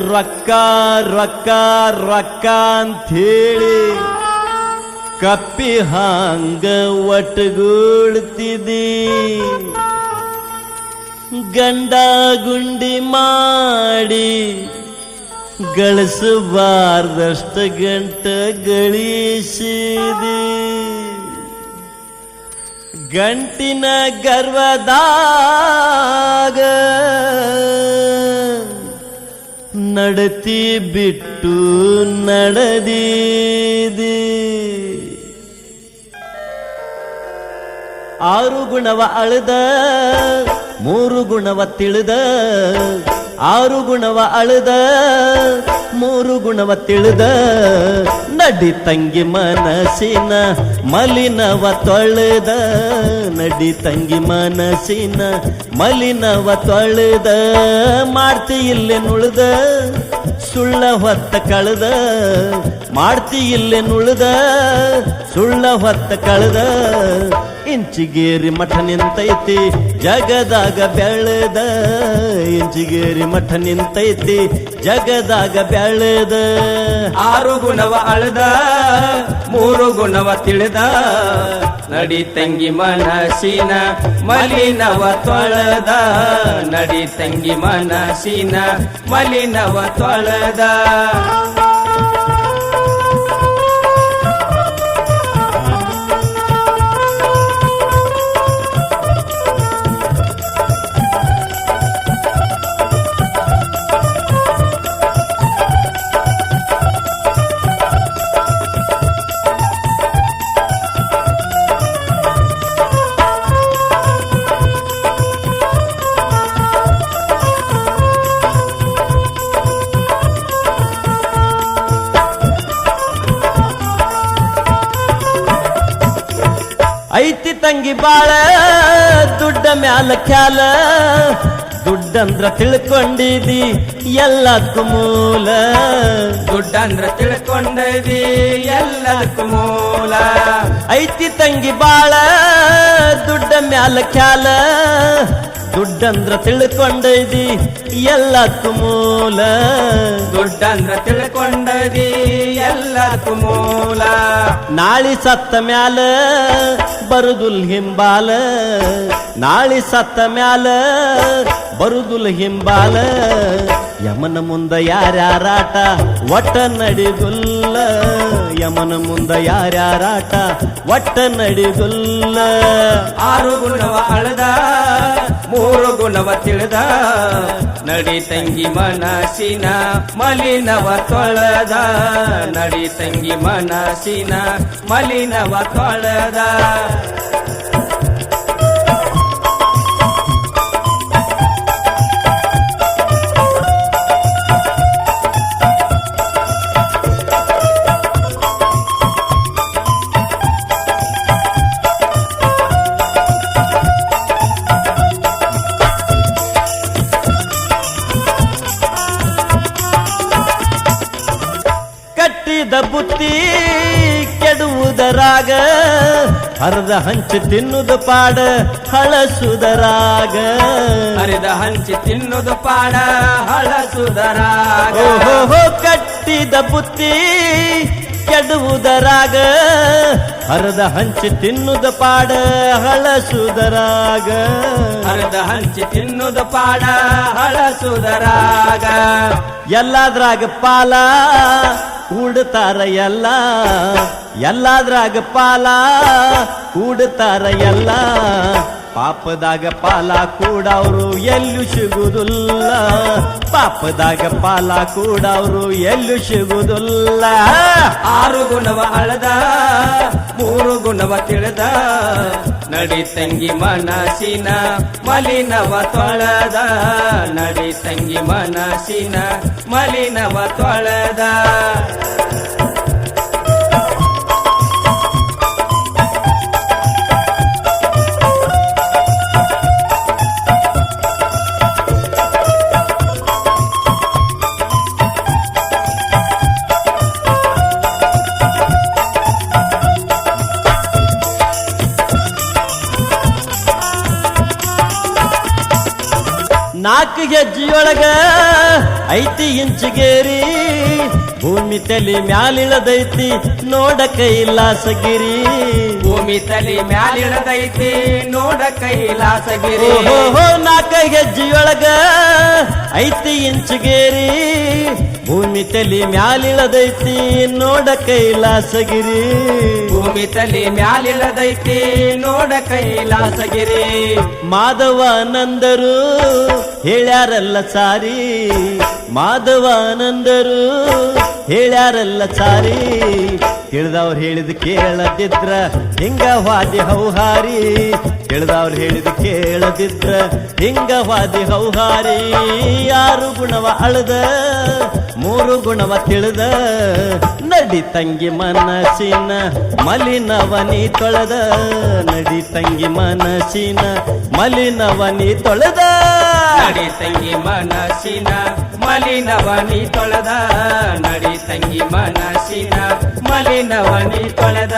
ರೊಕ್ಕ ರೊಕ್ಕ ರೊಕ್ಕ ಅಂಥೇಳಿ ಕಪ್ಪಿ ಹಾಂಗ ಒಟ್ಟಗೂಡ್ತಿದಿ ಗಂಡ ಗುಂಡಿ ಮಾಡಿ ಗಳಿಸಬಾರ್ದಷ್ಟ ಗಂಟ ಗಳಿಸಿದಿ ಗಂಟಿನ ಗರ್ವದಾಗ ನಡತಿ ಬಿಟ್ಟು ನಡೆದಿದಿ ಆರು ಗುಣವ ಅಳದ ಮೂರು ಗುಣವ ತಿಳಿದ ಆರು ಗುಣವ ಅಳದ ಮೂರು ಗುಣವ ತಿಳಿದ ನಡಿ ತಂಗಿ ಮನಸ್ಸಿನ ಮಲಿನವ ತೊಳೆದ ನಡಿ ತಂಗಿ ಮನಸ್ಸಿನ ಮಲಿನವ ತೊಳೆದ ಮಾಡ್ತಿ ಇಲ್ಲೇ ನುಳ್ದ ಸುಳ್ಳ ಹೊತ್ತ ಕಳೆದ ಮಾಡ್ತಿ ಇಲ್ಲೇ ನುಳ್ದ ಸುಳ್ಳ ಹೊತ್ತ ಕಳೆದ ಇಂಚಿಗೇರಿ ಮಠ ನಿಂತೈತಿ ಜಗದಾಗ ಬೆಳೆದ ಇಂಚಿಗೇರಿ ಮಠ ನಿಂತೈತಿ ಜಗದಾಗ ಬೆಳೆದ ಆರು ಗುಣವ ಅಳದ ಮೂರು ಗುಣವ ತಿಳಿದ ನಡಿ ತಂಗಿ ಮನಸ್ಸಿನ ಮಲಿನವ ತೊಳೆದ ನಡಿ ತಂಗಿ ಮನಸ್ಸಿನ ಮಲಿನವ ತೊಳೆದ ಐತಿ ತಂಗಿ ಬಾಳ ದುಡ್ಡ ಮ್ಯಾಲ ಖ್ಯಾಲ ದುಡ್ಡಂದ್ರ ತಿಳ್ಕೊಂಡಿದಿ ಎಲ್ಲಕ್ಕೂ ಮೂಲ ದುಡ್ಡಂದ್ರ ತಿಳ್ಕೊಂಡದಿ ಎಲ್ಲದಕ್ಕೂ ಮೂಲ ಐತಿ ತಂಗಿ ಬಾಳ ದುಡ್ಡ ಮ್ಯಾಲ ಖ್ಯಾಲ ದುಡ್ಡಂದ್ರ ತಿಳ್ಕೊಂಡೈದಿ ಎಲ್ಲಕ್ಕೂ ಮೂಲ ದುಡ್ಡಂದ್ರ ತಿಳ್ಕೊಂಡದಿ ಎಲ್ಲದಕ್ಕೂ ಮೂಲ ನಾಳಿ ಸತ್ತ ಮ್ಯಾಲ ಬರುದುಲ್ ಹಿಂಬಾಲ ನಾಳಿ ಸತ್ತ ಮ್ಯಾಲ ಬರುದುಲ್ ಹಿಂಬಾಲ ಯಮನ ಮುಂದ ಯಾರ್ಯಾರಾಟ ಒಟ್ಟ ನಡಿಗುಲ್ಲ ಯಮನ ಮುಂದ ಯಾರ್ಯಾರಾಟ ಒಟ್ಟ ನಡಿಗುಲ್ಲ ಆರು ಗುಣವ ಅಳದ ಮೂರು ಗುಣವ ತಿಳಿದ ನಡಿ ತಂಗಿ ಮನಸ್ಸಿನ ಮಲಿನವ ತೊಳೆದ ನಡಿ ತಂಗಿ ಮನಸ್ಸಿನ ಮಲಿನವ ತೊಳೆದ ಕಟ್ಟಿದ ಬುತ್ತಿ ಕೆಡುವುದರಾಗ ಹರಿದ ಹಂಚು ತಿನ್ನುವುದು ಪಾಡ ಹಳಸುದರಾಗ ಹರಿದ ಹಂಚಿ ತಿನ್ನುವುದು ಪಾಡ ಹಳಸುದರಾಗ ಓಹೋ ಕಟ್ಟಿದ ಬುತ್ತಿ ಕೆಡುವುದರಾಗ ಹರಿದ ಹಂಚಿ ತಿನ್ನುವುದು ಪಾಡ ಹಳಸುದರಾಗ ಹರಿದ ಹಂಚಿ ತಿನ್ನುವುದು ಪಾಡ ಹಳಸುದರಾಗ ಎಲ್ಲಾದ್ರಾಗ ಪಾಲ ಕೂಡ್ತಾರ ಎಲ್ಲ ಎಲ್ಲಾದ್ರಾಗ ಪಾಲ ಕೂಡ್ತಾರ ಎಲ್ಲ ಪಾಪದಾಗ ಪಾಲ ಕೂಡವ್ರು ಎಲ್ಲೂ ಸಿಗುವುದಿಲ್ಲ ಪಾಪದಾಗ ಪಾಲ ಕೂಡವ್ರು ಎಲ್ಲೂ ಸಿಗುವುದಿಲ್ಲ ಆರು ಗುಣವ ಅಳದ ಮೂರು ಗುಣವ ತಿಳಿದ ನಡಿ ತಂಗಿ ಮನಸ್ಸಿನ ಮಲಿನವ ತೊಳೆದ ನಡಿ ತಂಗಿ ಮನಸ್ಸಿನ ಮಲಿನವ ತೊಳೆದ ನಾಳೆ ನಾಲ್ಕು ಹೆಜ್ಜೆಯೊಳಗ ಐತಿ ಇಂಚಿಗೇರಿ ಭೂಮಿ ತಲೆ ಮ್ಯಾಲಿಳದೈತಿ ನೋಡ ಕೈಲಾಸಗಿರಿ ಭೂಮಿ ತಲೆ ಮ್ಯಾಲಿಳದೈತಿ ನೋಡ ಕೈಲಾಸಗಿರಿ ಓಹೋ ನಾಲ್ಕು ಹೆಜ್ಜೆಯೊಳಗ ಐತಿ ಇಂಚಿಗೇರಿ ಭೂಮಿ ತಲೆ ಮ್ಯಾಲಿಳದೈತಿ ನೋಡ ಕೈಲಾಸಗಿರಿ ಭೂಮಿ ತಲೆ ಮ್ಯಾಲಿಳದೈತಿ ನೋಡ ಕೈಲಾಸಗಿರಿ ಮಾಧವಾನಂದರು ಹೇಳ್ಯಾರಲ್ಲ ಸಾರಿ ಮಾಧವಾನಂದರು ಹೇಳ್ಯಾರಲ್ಲ ಸಾರಿ ತಿಳಿದವ್ರು ಹೇಳಿದ ಕೇಳದಿದ್ರ ಹಿಂಗ ವಾದಿ ಹೌಹಾರಿ ತಿಳಿದವ್ರು ಹೇಳಿದ ಕೇಳದಿದ್ರ ಹಿಂಗ ವಾದಿ ಹೌಹಾರಿ ಆರು ಗುಣವ ಅಳದ ಮೂರು ಗುಣವ ತಿಳಿದ ನಡಿ ತಂಗಿ ಮನಸ್ಸಿನ ಮಲಿನವನಿ ತೊಳೆದ ನಡಿ ತಂಗಿ ಮನಸ್ಸಿನ ಮಲಿನವನಿ ತೊಳೆದ ನಡಿ ತಂಗಿ ಮನಸ್ಸಿನ ಮಲಿನವನಿ ತೊಳೆದ ನಡಿ ತಂಗಿ ಮನಸ್ಸಿನ ಮಲಿನವನಿ ತೊಳೆದ